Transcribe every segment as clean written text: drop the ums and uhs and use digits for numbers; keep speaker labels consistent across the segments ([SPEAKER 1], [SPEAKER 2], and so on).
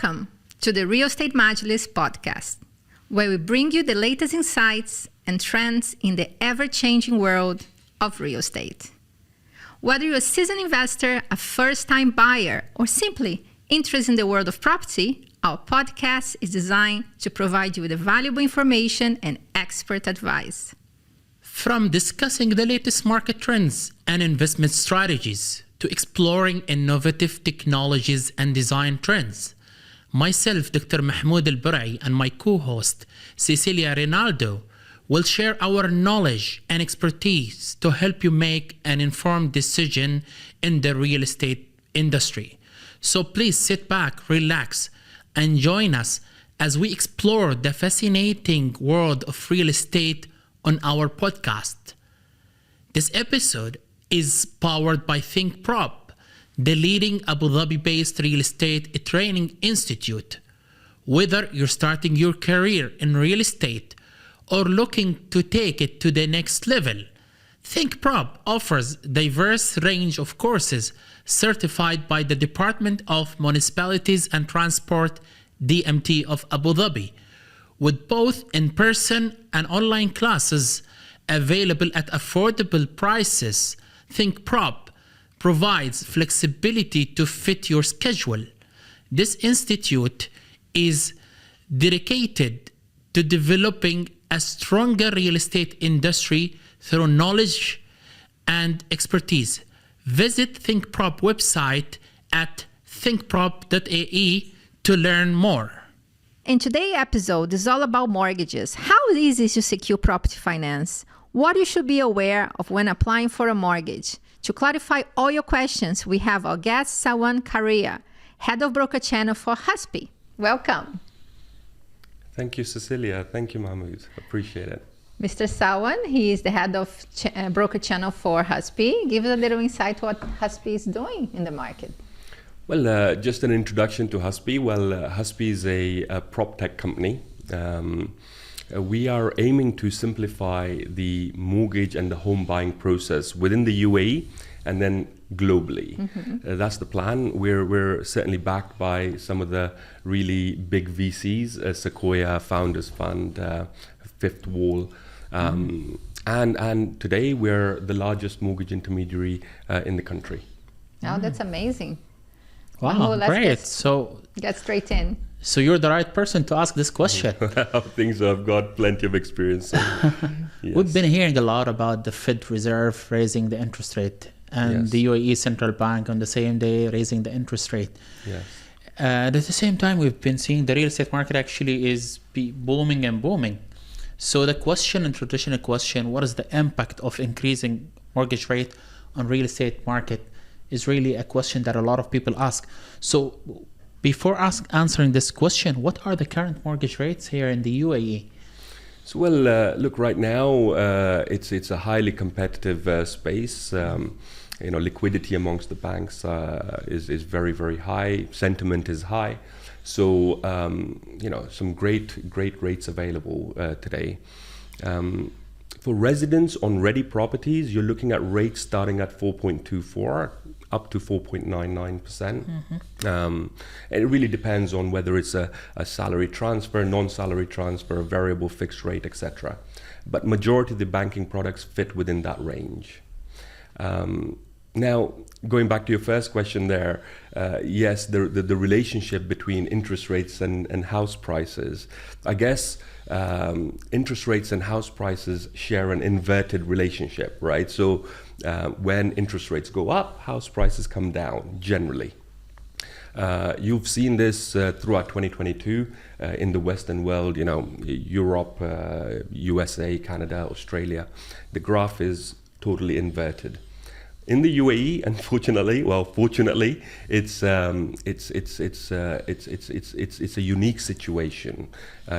[SPEAKER 1] Welcome to the Real Estate Majlis podcast, where we bring you the latest insights and trends in the ever-changing world of real estate. Whether you're a seasoned investor, a first-time buyer, or simply interested in the world of property, our podcast is designed to provide you with valuable information and expert advice.
[SPEAKER 2] From discussing the latest market trends and investment strategies to exploring innovative technologies and design trends, myself, Dr. Mahmoud and my co-host, Cecilia will share our knowledge and expertise to help you make an informed decision in the real estate industry. So please sit back, relax, and join us as we explore the fascinating world of real estate on our podcast. This episode is powered by ThinkProp, the leading Abu Dhabi-based real estate training institute. Whether you're starting your career in real estate or looking to take it to the next level, ThinkProp offers a diverse range of courses certified by the Department of Municipalities and Transport, DMT of Abu Dhabi, with both in-person and online classes available at affordable prices. ThinkProp provides flexibility to fit your schedule. This institute is dedicated to developing a stronger real estate industry through knowledge and expertise. Visit ThinkProp website at thinkprop.ae to learn more.
[SPEAKER 1] In today's episode is all about mortgages. How easy is to secure property finance? What you should be aware of when applying for a mortgage. To clarify all your questions, we have our guest Sawan Karia, Head of Broker Channel for Huspi. Welcome.
[SPEAKER 3] Thank you, Cecilia. Thank you, Mahmoud. Appreciate it.
[SPEAKER 1] Mr. Sawan, he is the Head of Broker Channel for Huspi. Give us a little insight what Huspi is doing in the market.
[SPEAKER 3] Well, just an introduction to Huspi. Well, Huspi is a prop tech company. We are aiming to simplify the mortgage and the home buying process within the UAE and then globally. That's the plan. We're certainly backed by some of the really big VCs, Sequoia, Founders Fund, Fifth Wall. And today we're the largest mortgage intermediary in the country.
[SPEAKER 1] Oh, that's amazing.
[SPEAKER 2] Wow, great.
[SPEAKER 1] Get straight in.
[SPEAKER 2] So you're the right person to ask this question.
[SPEAKER 3] I think so. I've got plenty of experience. So, yes.
[SPEAKER 2] We've been hearing a lot about the Fed Reserve raising the interest rate and the UAE Central Bank on the same day raising the interest rate.
[SPEAKER 3] Yes.
[SPEAKER 2] At the same time, we've been seeing the real estate market actually is booming and booming. So the traditional question, what is the impact of increasing mortgage rate on real estate market, is really a question that a lot of people ask. So before answering this question, what are the current mortgage rates here in the UAE?
[SPEAKER 3] So, well, look, right now it's a highly competitive space. Liquidity amongst the banks is very, very high. Sentiment is high. So, some great rates available today. For residents on ready properties, you're looking at rates starting at 4.24 up to 4.99%. It really depends on whether it's a salary transfer, non-salary transfer, variable fixed rate, etc. But majority of the banking products fit within that range. Now, going back to your first question there, yes, the relationship between interest rates and house prices. I guess interest rates and house prices share an inverted relationship, right? So when interest rates go up, house prices come down generally. You've seen this throughout 2022 in the Western world, Europe, USA, Canada, Australia. The graph is totally inverted. In the UAE, fortunately, it's a unique situation.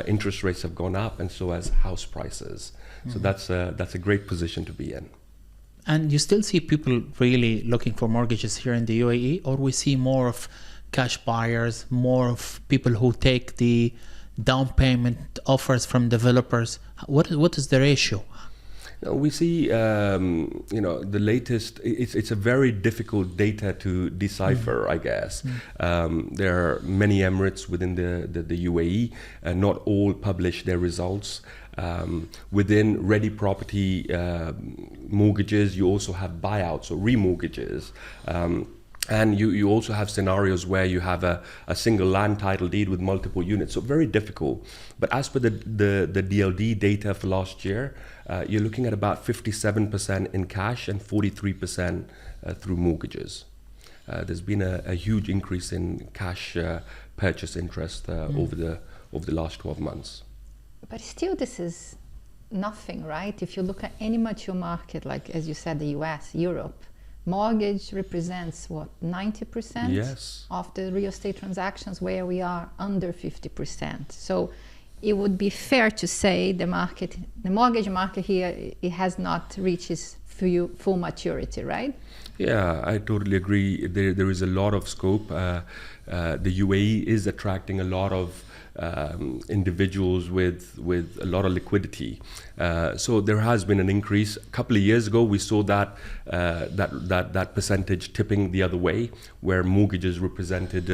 [SPEAKER 3] Interest rates have gone up, and so has house prices. So that's a great position to be in.
[SPEAKER 2] And you still see people really looking for mortgages here in the UAE, or we see more of cash buyers, more of people who take the down payment offers from developers? What is the ratio?
[SPEAKER 3] No, we see, the latest. It's a very difficult data to decipher, I guess. There are many emirates within the UAE, and not all publish their results. Within ready property mortgages, you also have buyouts or remortgages. And you also have scenarios where you have a single land title deed with multiple units, so very difficult. But as per the DLD data for last year, you're looking at about 57% in cash and 43% through mortgages. There's been a huge increase in cash purchase interest over the last 12 months.
[SPEAKER 1] But still, this is nothing, right? If you look at any mature market, like as you said, the US, Europe, mortgage represents what, 90%
[SPEAKER 3] Yes.
[SPEAKER 1] of the real estate transactions, where we are under 50%. So it would be fair to say the mortgage market here, it has not reached its full maturity, right?
[SPEAKER 3] Yeah, I totally agree. There is a lot of scope. The UAE is attracting a lot of individuals with a lot of liquidity. So there has been an increase. A couple of years ago, we saw that percentage tipping the other way, where mortgages represented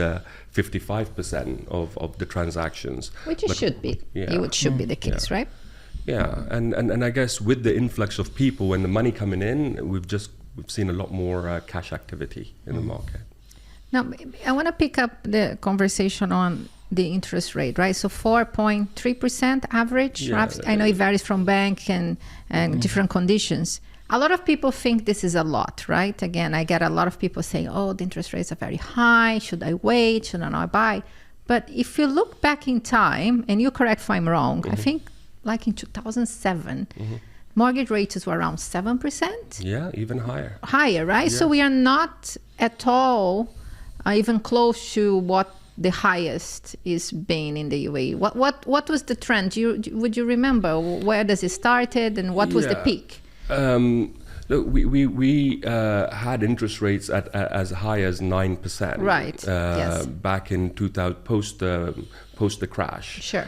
[SPEAKER 3] 55% of the transactions.
[SPEAKER 1] Which it should be.
[SPEAKER 3] Yeah.
[SPEAKER 1] It should be the case, right?
[SPEAKER 3] Yeah, and I guess with the influx of people and the money coming in, we've seen a lot more cash activity in the market.
[SPEAKER 1] Now, I want to pick up the conversation on the interest rate, right? So 4.3% average.
[SPEAKER 3] Yeah.
[SPEAKER 1] I know it varies from bank and different conditions. A lot of people think this is a lot, right? Again, I get a lot of people saying, oh, the interest rates are very high. Should I wait? Should I not buy? But if you look back in time, and you correct if I'm wrong, I think like in 2007, mortgage rates were around 7%.
[SPEAKER 3] Yeah, even higher.
[SPEAKER 1] Higher, right?
[SPEAKER 3] Yes.
[SPEAKER 1] So we are not at all even close to what the highest is being in the UAE. What was the trend? Would you remember where does it started and what was the peak?
[SPEAKER 3] Look, we had interest rates at as high as 9%.
[SPEAKER 1] Right. Yes.
[SPEAKER 3] Back in 2000, post the crash.
[SPEAKER 1] Sure.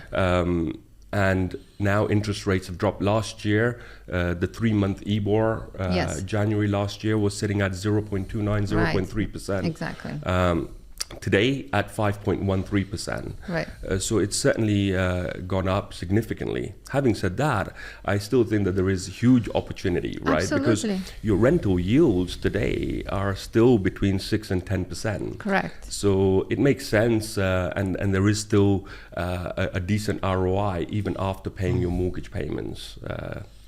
[SPEAKER 3] And now interest rates have dropped. Last year, the 3-month EIBOR,
[SPEAKER 1] Yes.
[SPEAKER 3] January last year, was sitting at 0.29, 0.3%.
[SPEAKER 1] Exactly.
[SPEAKER 3] Today at 5.13%.
[SPEAKER 1] Right.
[SPEAKER 3] So it's certainly gone up significantly. Having said that, I still think that there is huge opportunity, right?
[SPEAKER 1] Absolutely.
[SPEAKER 3] Because your rental yields today are still between 6 and 10%.
[SPEAKER 1] Correct.
[SPEAKER 3] So it makes sense, and there is still a decent ROI even after paying your mortgage payments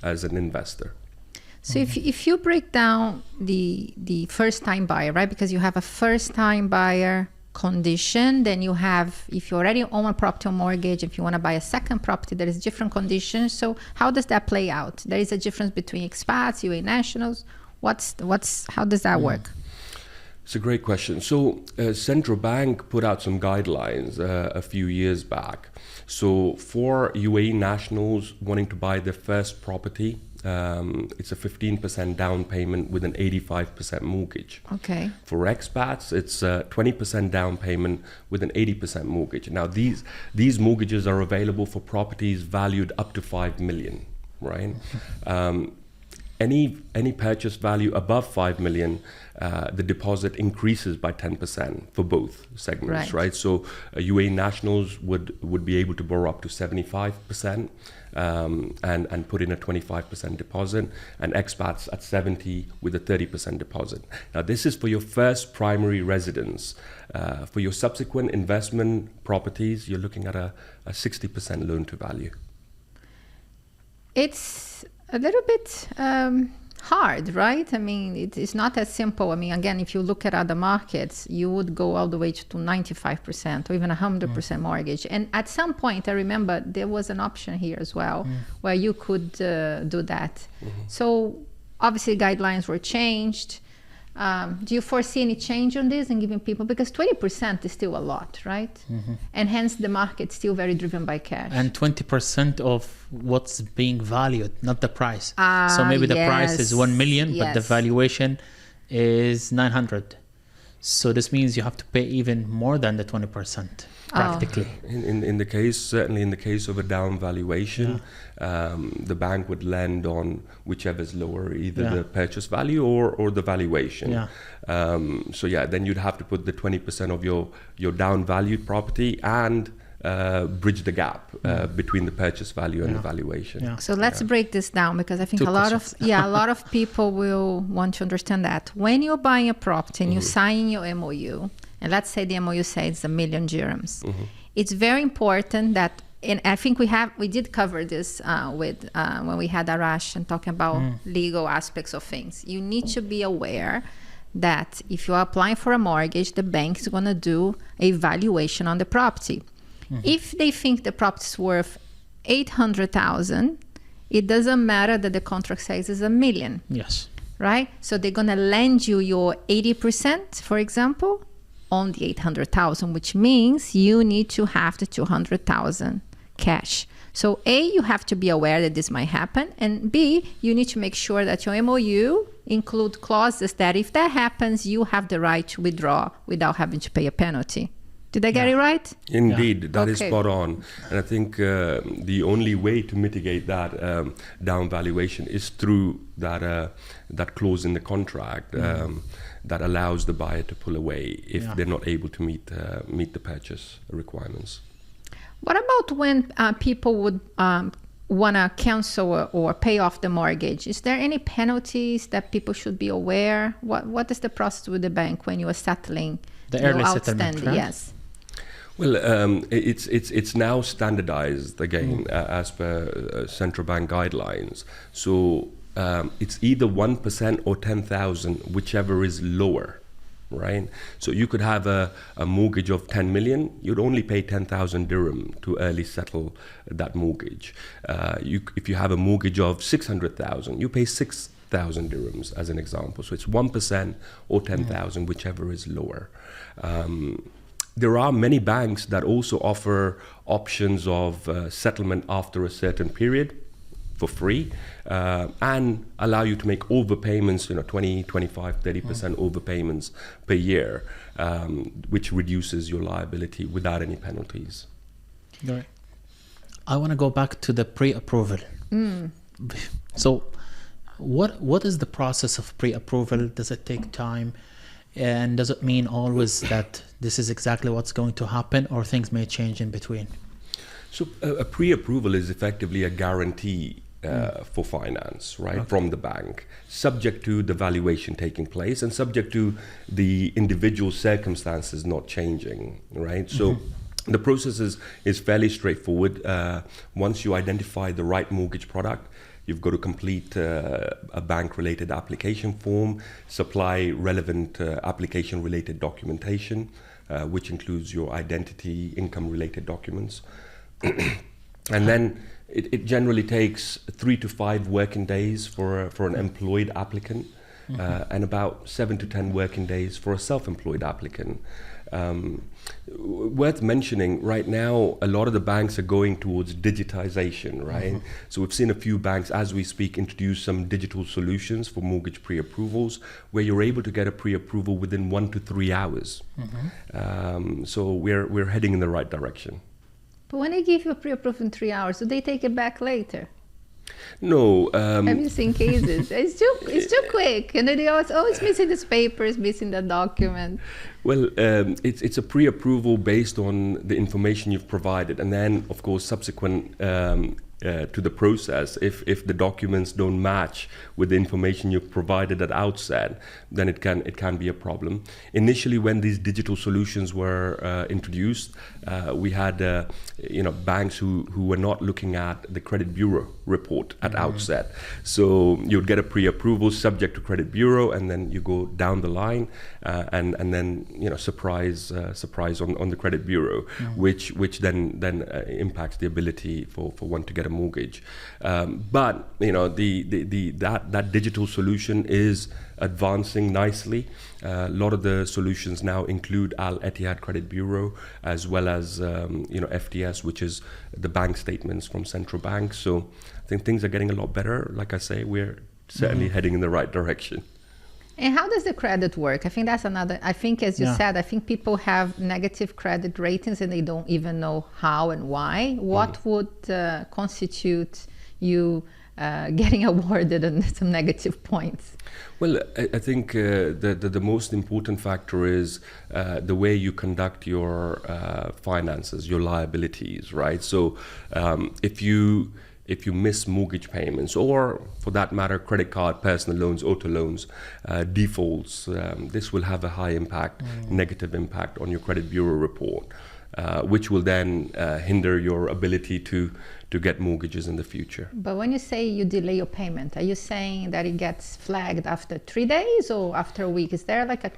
[SPEAKER 3] as an investor.
[SPEAKER 1] So if you break down the first-time buyer, right? Because you have a first-time buyer condition, then you have, if you already own a property or mortgage, if you want to buy a second property, there is different conditions. So how does that play out? There is a difference between expats, UAE nationals. How does that work?
[SPEAKER 3] It's a great question. So central bank put out some guidelines a few years back. So for UAE nationals wanting to buy their first property, it's a 15% down payment with an 85% mortgage.
[SPEAKER 1] Okay.
[SPEAKER 3] For expats, it's a 20% down payment with an 80% mortgage. Now, these mortgages are available for properties valued up to 5 million, right? Any purchase value above 5 million, the deposit increases by 10% for both segments, right? So UAE nationals would be able to borrow up to 75% and put in a 25% deposit, and expats at 70 with a 30% deposit. Now, this is for your first primary residence. For your subsequent investment properties, you're looking at a 60% loan to value.
[SPEAKER 1] It's a little bit hard, right? I mean, it's not as simple. I mean, again, if you look at other markets, you would go all the way to 95% or even 100% mortgage. And at some point, I remember there was an option here as well where you could do that. So obviously guidelines were changed. Do you foresee any change on this and giving people, because 20% is still a lot, right? And hence the market's still very driven by cash.
[SPEAKER 2] And 20% of what's being valued, not the price. So maybe the price is 1 million, but the valuation is 900. So this means you have to pay even more than the 20%, practically.
[SPEAKER 3] In the case, certainly in the case of a down valuation, the bank would lend on whichever is lower, either the purchase value or the valuation. So then you'd have to put the 20% of your down valued property and bridge the gap between the purchase value and the valuation.
[SPEAKER 1] So let's break this down, because I think a lot of people will want to understand that when you're buying a property and you sign your MOU, and let's say the MOU says 1 million dirhams, it's very important that, and I think we did cover this with when we had Arash and talking about legal aspects of things. You need to be aware that if you're applying for a mortgage, the bank is going to do a valuation on the property. If they think the property is worth 800,000, it doesn't matter that the contract says it's 1 million.
[SPEAKER 2] Yes.
[SPEAKER 1] Right? So they're going to lend you your 80%, for example, on the 800,000, which means you need to have the 200,000 cash. So A, you have to be aware that this might happen, and B, you need to make sure that your MOU include clauses that if that happens, you have the right to withdraw without having to pay a penalty. Did I get it right?
[SPEAKER 3] Indeed, that is spot on. And I think the only way to mitigate that down valuation is through that clause in the contract that allows the buyer to pull away if they're not able to meet the purchase requirements.
[SPEAKER 1] What about when people would want to cancel or pay off the mortgage? Is there any penalties that people should be aware? What is the process with the bank when you are settling
[SPEAKER 2] the early settlement? Right?
[SPEAKER 1] Yes.
[SPEAKER 3] Well, it's now standardized again as per central bank guidelines. So it's either 1% or 10,000, whichever is lower, right? So you could have a mortgage of 10 million, you'd only pay 10,000 dirham to early settle that mortgage. If you have a mortgage of 600,000, you pay 6,000 dirhams as an example. So it's 1% or 10,000, whichever is lower. There are many banks that also offer options of settlement after a certain period for free and allow you to make overpayments, 20, 25, 30% overpayments per year, which reduces your liability without any penalties.
[SPEAKER 2] Right. I want to go back to the pre-approval. So what is the process of pre-approval? Does it take time? And does it mean always that this is exactly what's going to happen, or things may change in between?
[SPEAKER 3] So a pre-approval is effectively a guarantee for finance, right, from the bank, subject to the valuation taking place and subject to the individual circumstances not changing, right? So the process is fairly straightforward. Once you identify the right mortgage product, you've got to complete a bank-related application form, supply relevant application-related documentation, which includes your identity, income-related documents. And then it generally takes 3 to 5 working days for an employed applicant, and about 7 to 10 working days for a self-employed applicant. Worth mentioning, right now, a lot of the banks are going towards digitization, right? So we've seen a few banks, as we speak, introduce some digital solutions for mortgage pre-approvals, where you're able to get a pre-approval within 1 to 3 hours. So we're heading in the right direction.
[SPEAKER 1] But when they give you a pre-approval in 3 hours, do they take it back later?
[SPEAKER 3] No.
[SPEAKER 1] Have you seen cases? It's too quick, and then they always missing this paper, it's missing the document.
[SPEAKER 3] Well, it's a pre-approval based on the information you've provided, and then, of course, subsequent to the process, if the documents don't match with the information you've provided at outset, then it can be a problem. Initially, when these digital solutions were introduced, we had banks who were not looking at the credit bureau report at outset. So you'd get a pre-approval subject to credit bureau, and then you go down the line, and then surprise on the credit bureau, which then impacts the ability for one to get a mortgage. But that digital solution is advancing nicely. A lot of the solutions now include Al Etihad Credit Bureau, as well as FTS, which is the bank statements from central banks. So I think things are getting a lot better. Like I say, we're certainly heading in the right direction.
[SPEAKER 1] And how does the credit work? I think that's another, I think as you said, I think people have negative credit ratings and they don't even know how and why. What would constitute you getting awarded some negative points?
[SPEAKER 3] Well, I think the most important factor is the way you conduct your finances, your liabilities, right? So if you miss mortgage payments, or for that matter, credit card, personal loans, auto loans, defaults, this will have a high impact, negative impact on your credit bureau report, which will then hinder your ability to get mortgages in the future.
[SPEAKER 1] But when you say you delay your payment, are you saying that it gets flagged after 3 days or after a week? Is there like a,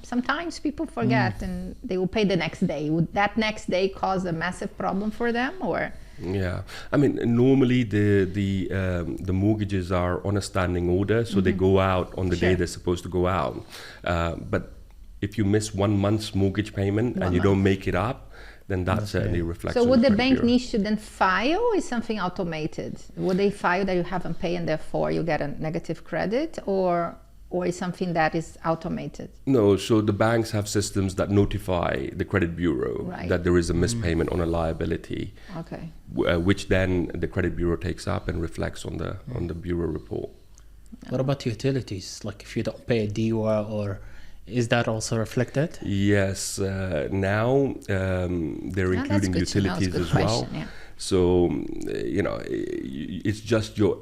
[SPEAKER 1] sometimes people forget and they will pay the next day. Would that next day cause a massive problem for them, or?
[SPEAKER 3] Yeah, I mean, normally the mortgages are on a standing order, so they go out on the day they're supposed to go out. But if you miss 1 month's mortgage payment and you don't make it up, then that certainly reflects.
[SPEAKER 1] So would the bank
[SPEAKER 3] bureau.
[SPEAKER 1] need to then file, or is something automated? Would they file that you haven't paid and therefore you get a negative credit, or is something that is automated?
[SPEAKER 3] No, so the banks have systems that notify the credit bureau that there is a mispayment on a liability, which then the credit bureau takes up and reflects on the bureau report.
[SPEAKER 2] What about utilities? Like if you don't pay a DUA, or is that also reflected?
[SPEAKER 3] Yes, now they're including utilities as well.
[SPEAKER 1] Yeah.
[SPEAKER 3] So, it's just your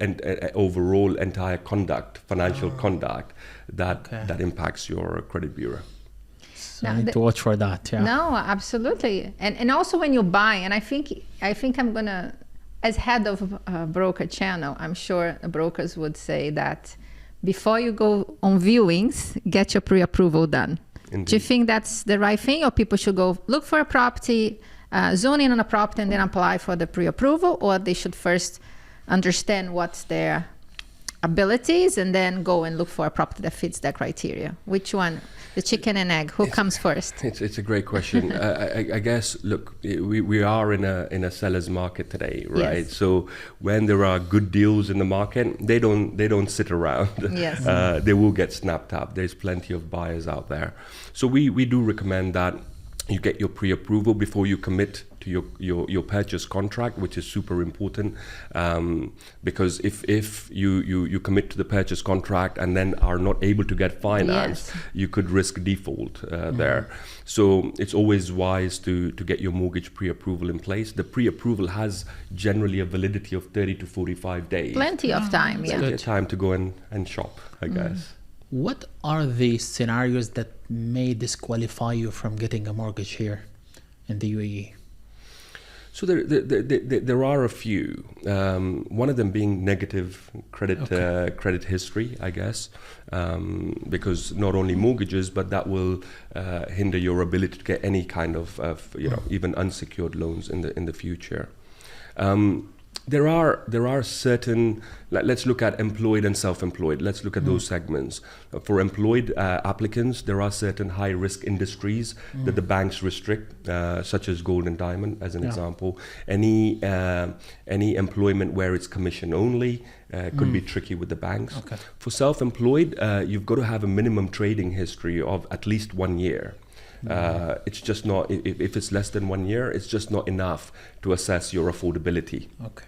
[SPEAKER 3] overall entire conduct, financial conduct, that impacts your credit bureau.
[SPEAKER 2] So I need to watch for that. Yeah.
[SPEAKER 1] No, absolutely. And also when you buy, and I think I'm going to, as head of a broker channel, I'm sure the brokers would say that before you go on viewings, get your pre-approval done.
[SPEAKER 3] Indeed.
[SPEAKER 1] Do you think that's the right thing, or people should go look for a property, zone in on a property and then apply for the pre-approval, or they should first understand what's their abilities and then go and look for a property that fits that criteria? Which one? The chicken and egg, who comes first?
[SPEAKER 3] It's a great question. I guess, look, we are in a seller's market today, right?
[SPEAKER 1] Yes.
[SPEAKER 3] So when there are good deals in the market, they don't sit around.
[SPEAKER 1] Yes.
[SPEAKER 3] They will get snapped up. There's plenty of buyers out there. So we do recommend that you get your pre-approval before you commit to your purchase contract, which is super important, because if you commit to the purchase contract and then are not able to get finance, you could risk default there. So it's always wise to get your mortgage pre-approval in place. The pre-approval has generally a validity of 30 to 45 days.
[SPEAKER 1] Plenty of time,
[SPEAKER 3] Plenty of time to go and shop, I guess.
[SPEAKER 2] What are the scenarios that may disqualify you from getting a mortgage here in the UAE?
[SPEAKER 3] So there are a few. One of them being negative credit history, I guess, because not only mortgages, but that will hinder your ability to get any kind of even unsecured loans in the future. There are certain, let's look at employed and self-employed. Let's look at those segments. For employed applicants, there are certain high-risk industries that the banks restrict, such as gold and diamond, as an example. Any employment where it's commission only could be tricky with the banks.
[SPEAKER 2] Okay.
[SPEAKER 3] For self-employed, you've got to have a minimum trading history of at least 1 year. It's just not, if it's less than 1 year, it's just not enough to assess your affordability.
[SPEAKER 2] Okay.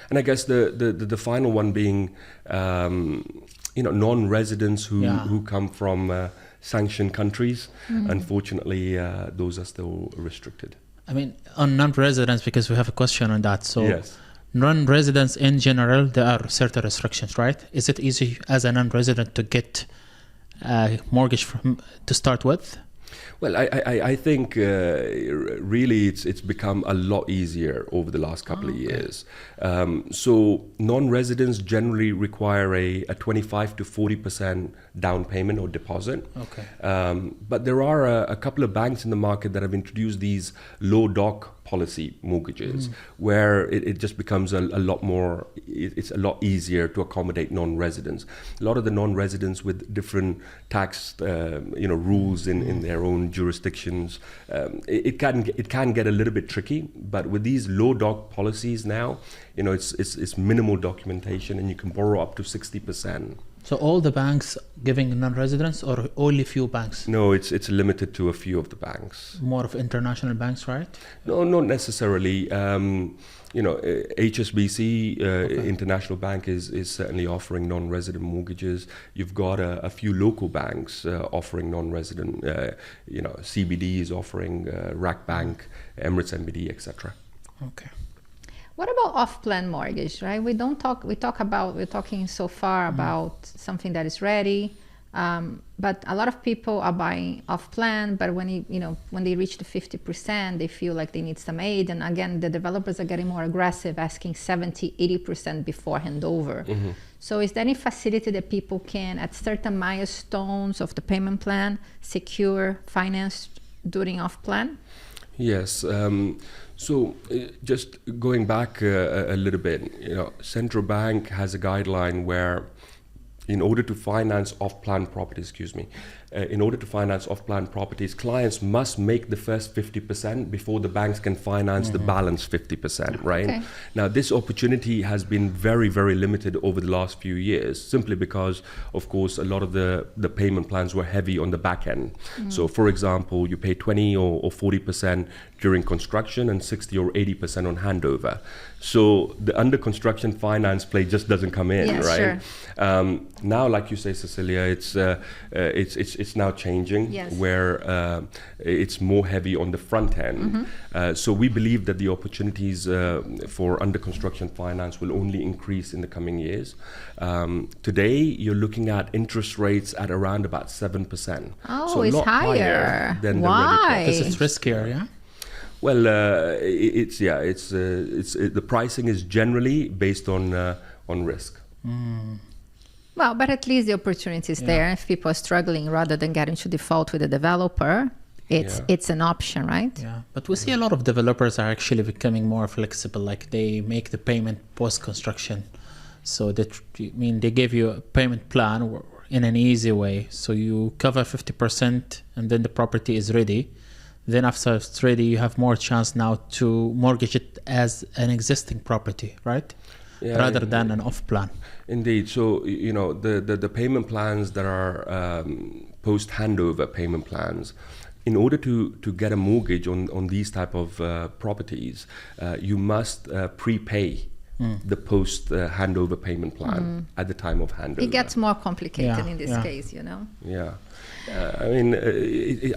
[SPEAKER 3] And I guess the final one being, non-residents who come from sanctioned countries. Unfortunately, those are still restricted.
[SPEAKER 2] I mean, on non-residents, because we have a question on that. So
[SPEAKER 3] Yes.
[SPEAKER 2] non-residents in general, there are certain restrictions, right? Is it easy as a non-resident to get a mortgage to start with?
[SPEAKER 3] Well, I think really it's become a lot easier over the last couple of years. So non-residents generally require a 25 to 40% down payment or deposit.
[SPEAKER 2] Okay.
[SPEAKER 3] But there are a couple of banks in the market that have introduced these low doc policy mortgages, where it just becomes a lot more, it's a lot easier to accommodate non-residents. A lot of the non-residents with different tax rules in their own jurisdictions, it can get a little bit tricky, but with these low doc policies now, it's minimal documentation, and you can borrow up to 60%.
[SPEAKER 2] So all the banks giving non-residents, or only few banks?
[SPEAKER 3] No, it's limited to a few of the banks.
[SPEAKER 2] More of international banks, right?
[SPEAKER 3] No, not necessarily. HSBC, International Bank, is certainly offering non-resident mortgages. You've got a few local banks offering non-resident. CBD is offering, RAC Bank, Emirates NBD, etc.
[SPEAKER 2] Okay.
[SPEAKER 1] What about off-plan mortgage, right? We're talking so far about something that is ready, but a lot of people are buying off-plan, but when they reach the 50%, they feel like they need some aid. And again, the developers are getting more aggressive, asking 70, 80% before handover.
[SPEAKER 3] Mm-hmm.
[SPEAKER 1] So is there any facility that people can, at certain milestones of the payment plan, secure finance during off-plan?
[SPEAKER 3] Yes. So just going back a little bit, Central Bank has a guideline where in order to finance off-plan properties, clients must make the first 50% before the banks can finance the balance 50%, right?
[SPEAKER 1] Okay.
[SPEAKER 3] Now, this opportunity has been very, very limited over the last few years, simply because, of course, a lot of the payment plans were heavy on the back end. So, for example, you pay 20 or 40% during construction and 60 or 80% on handover. So the under construction finance play just doesn't come in,
[SPEAKER 1] Yeah,
[SPEAKER 3] right?
[SPEAKER 1] Sure.
[SPEAKER 3] Now, like you say, Cecilia, it's now changing,
[SPEAKER 1] Yes.
[SPEAKER 3] where it's more heavy on the front end. So we believe that the opportunities for under construction finance will only increase in the coming years. Today, you're looking at interest rates at around about 7%.
[SPEAKER 1] Oh,
[SPEAKER 3] so a
[SPEAKER 1] it's
[SPEAKER 3] lot
[SPEAKER 1] higher.
[SPEAKER 3] than
[SPEAKER 1] Why?
[SPEAKER 3] the ready
[SPEAKER 2] Because it's riskier, yeah?
[SPEAKER 3] Well, the pricing is generally based on risk.
[SPEAKER 1] Well, but at least the opportunity is there. If people are struggling, rather than getting to default with a developer, it's an option, right?
[SPEAKER 2] Yeah, but we see a lot of developers are actually becoming more flexible. Like they make the payment post-construction. So they give you a payment plan in an easy way. So you cover 50% and then the property is ready. Then after it's ready, you have more chance now to mortgage it as an existing property, right?
[SPEAKER 3] Yeah,
[SPEAKER 2] rather than an off-plan.
[SPEAKER 3] Indeed. So, the payment plans that are post-handover payment plans, in order to get a mortgage on these type of properties, you must prepay the post-handover payment plan at the time of handover.
[SPEAKER 1] It gets more complicated in this case,
[SPEAKER 3] Yeah.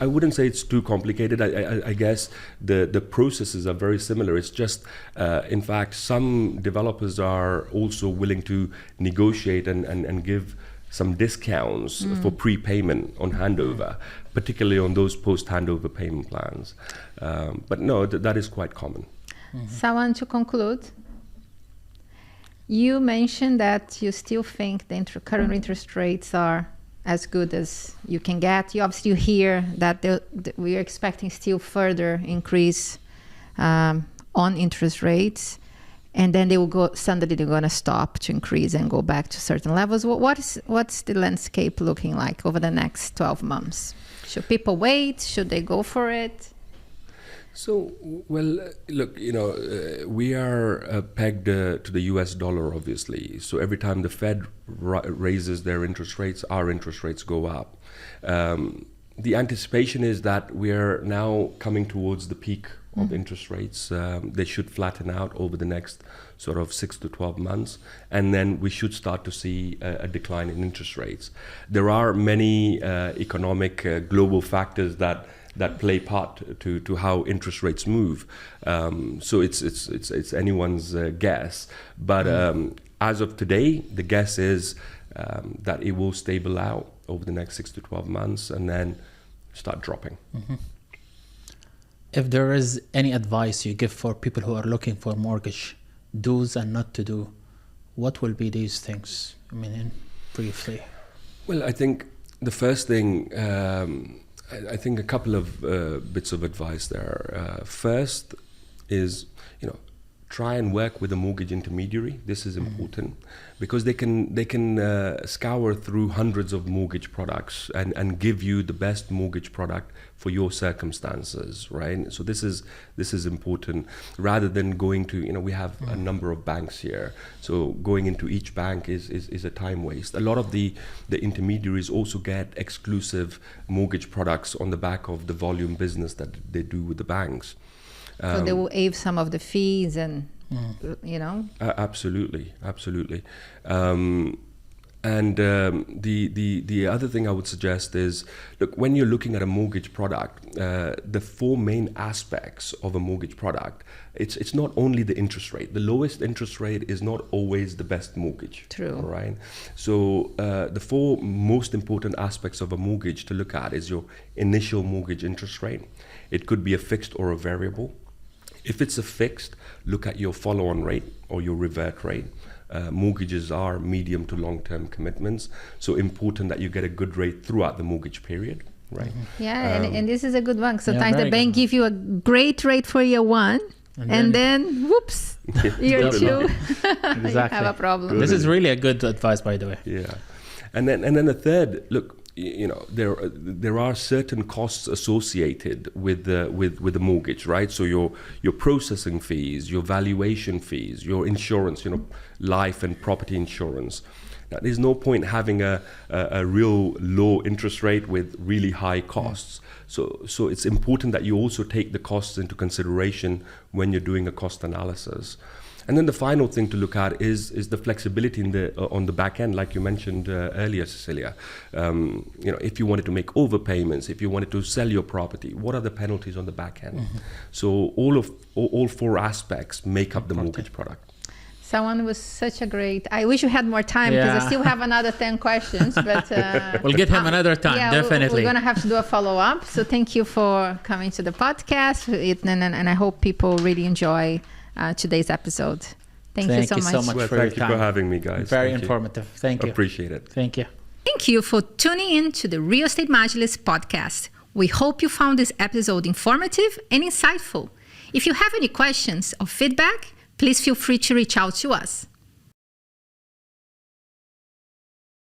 [SPEAKER 3] I wouldn't say it's too complicated. I guess the processes are very similar. It's just, in fact, some developers are also willing to negotiate and give some discounts for prepayment on handover, particularly on those post-handover payment plans. But no, that is quite common.
[SPEAKER 1] Sawan, to conclude, you mentioned that you still think the current interest rates are as good as you can get. You obviously hear that we are expecting still further increase on interest rates, and then they will go, suddenly they're going to stop to increase and go back to certain levels. What's the landscape looking like over the next 12 months? Should people wait? Should they go for it?
[SPEAKER 3] So, well, look, we are pegged to the US dollar, obviously. So every time the Fed raises their interest rates, our interest rates go up. The anticipation is that we are now coming towards the peak of interest rates. They should flatten out over the next sort of 6 to 12 months, and then we should start to see a decline in interest rates. There are many economic global factors that play part to how interest rates move. So it's anyone's guess. But as of today, the guess is that it will stabilize out over the next 6 to 12 months and then start dropping.
[SPEAKER 2] If there is any advice you give for people who are looking for mortgage, do's and not to do, what will be these things? Briefly.
[SPEAKER 3] Well, I think the first thing, I think a couple of bits of advice there. First is, try and work with a mortgage intermediary. This is important because they can scour through hundreds of mortgage products and give you the best mortgage product for your circumstances, right? So this is important, rather than going to, we have a number of banks here, so going into each bank is a time waste. A lot of the intermediaries also get exclusive mortgage products on the back of the volume business that they do with the banks.
[SPEAKER 1] So they will waive some of the fees and,
[SPEAKER 3] Absolutely. The other thing I would suggest is, look, when you're looking at a mortgage product, the four main aspects of a mortgage product, it's not only the interest rate. The lowest interest rate is not always the best mortgage.
[SPEAKER 1] True.
[SPEAKER 3] All right. So the four most important aspects of a mortgage to look at is your initial mortgage interest rate. It could be a fixed or a variable. If it's a fixed, look at your follow-on rate or your revert rate. Mortgages are medium to long-term commitments, so important that you get a good rate throughout the mortgage period, right?
[SPEAKER 1] Yeah, and this is a good one. Sometimes
[SPEAKER 2] very
[SPEAKER 1] the bank give you a great rate for year one, and then whoops, year two, you have a problem.
[SPEAKER 2] This is really a good advice, by the way.
[SPEAKER 3] Yeah, and then the third, look, there are certain costs associated with the mortgage, right? So your processing fees, your valuation fees, your insurance, life and property insurance. Now, there's no point having a real low interest rate with really high costs. So it's important that you also take the costs into consideration when you're doing a cost analysis. And then the final thing to look at is the flexibility on the back end, like you mentioned earlier, Cecilia. If you wanted to make overpayments, if you wanted to sell your property, what are the penalties on the back end? So all four aspects make up the mortgage product.
[SPEAKER 1] Sawan, was such a great. I wish we had more time because I still have another 10 questions, but
[SPEAKER 2] we'll get him another time. Definitely.
[SPEAKER 1] We're gonna have to do a follow-up. So thank you for coming to the podcast, and I hope people really enjoy today's episode. Thank you so much.
[SPEAKER 3] Well, thank you for having me, guys.
[SPEAKER 2] Very informative. Thank you.
[SPEAKER 3] Appreciate it.
[SPEAKER 2] Thank you.
[SPEAKER 1] Thank you for tuning in to the Real Estate Majlis podcast. We hope you found this episode informative and insightful. If you have any questions or feedback, please feel free to reach out to us.